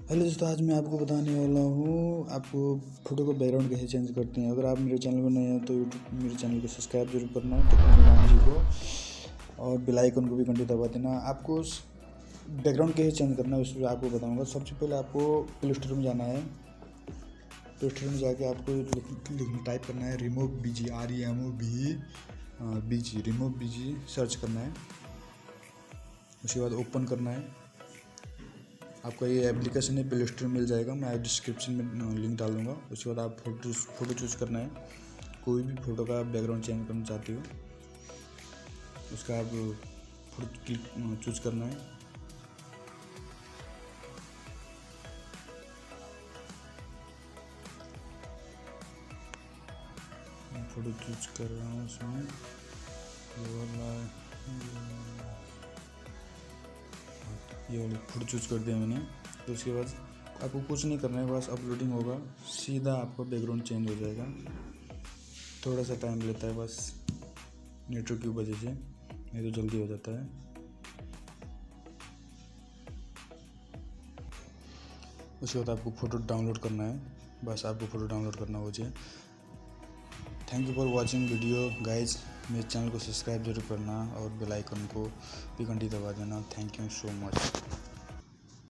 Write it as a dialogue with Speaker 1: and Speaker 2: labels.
Speaker 1: Hello दोस्तों, आज मैं आपको बताने वाला हूँ आपको फ़ोटो का बैकग्राउंड कैसे चेंज करते हैं। अगर आप मेरे चैनल पर नए हैं तो यूट्यूब मेरे चैनल को सब्सक्राइब जरूर करना, टेक्निकल राम जी को, और बेल आइकन को भी घंटी दबा देना। आपको बैकग्राउंड कैसे चेंज करना है उसमें आपको बताऊँगा। सबसे पहले आपको प्ले स्टोर में जाना है। प्ले स्टोर में जाके आपको टाइप करना है remove BG, REMOV remove BG search करना है। उसके बाद ओपन करना है। आपका ये एप्लीकेशन है, प्ले स्टोर में मिल जाएगा, मैं डिस्क्रिप्शन में लिंक डाल दूँगा। उसके बाद आप फ़ोटो चूज़ करना है। कोई भी फ़ोटो का बैकग्राउंड चेंज करना चाहते हो उसका आप फ़ोटो चूज़ करना है। फ़ोटो चूज़ कर रहा हूँ उसमें ये वाली फ़ोटो चूज़ कर दिया मैंने। तो उसके बाद आपको कुछ नहीं करना है, बस अपलोडिंग होगा, सीधा आपका बैकग्राउंड चेंज हो जाएगा। थोड़ा सा टाइम लेता है बस नेटवर्क की वजह से, नहीं तो जल्दी हो जाता है। उसके बाद आपको फ़ोटो डाउनलोड करना है, बस आपको फ़ोटो डाउनलोड करना हो जाए। Thank you for watching video guys. मेरे चैनल को सब्सक्राइब जरूर करना और बेल आइकन को भी घंटी दबा देना। Thank you so much.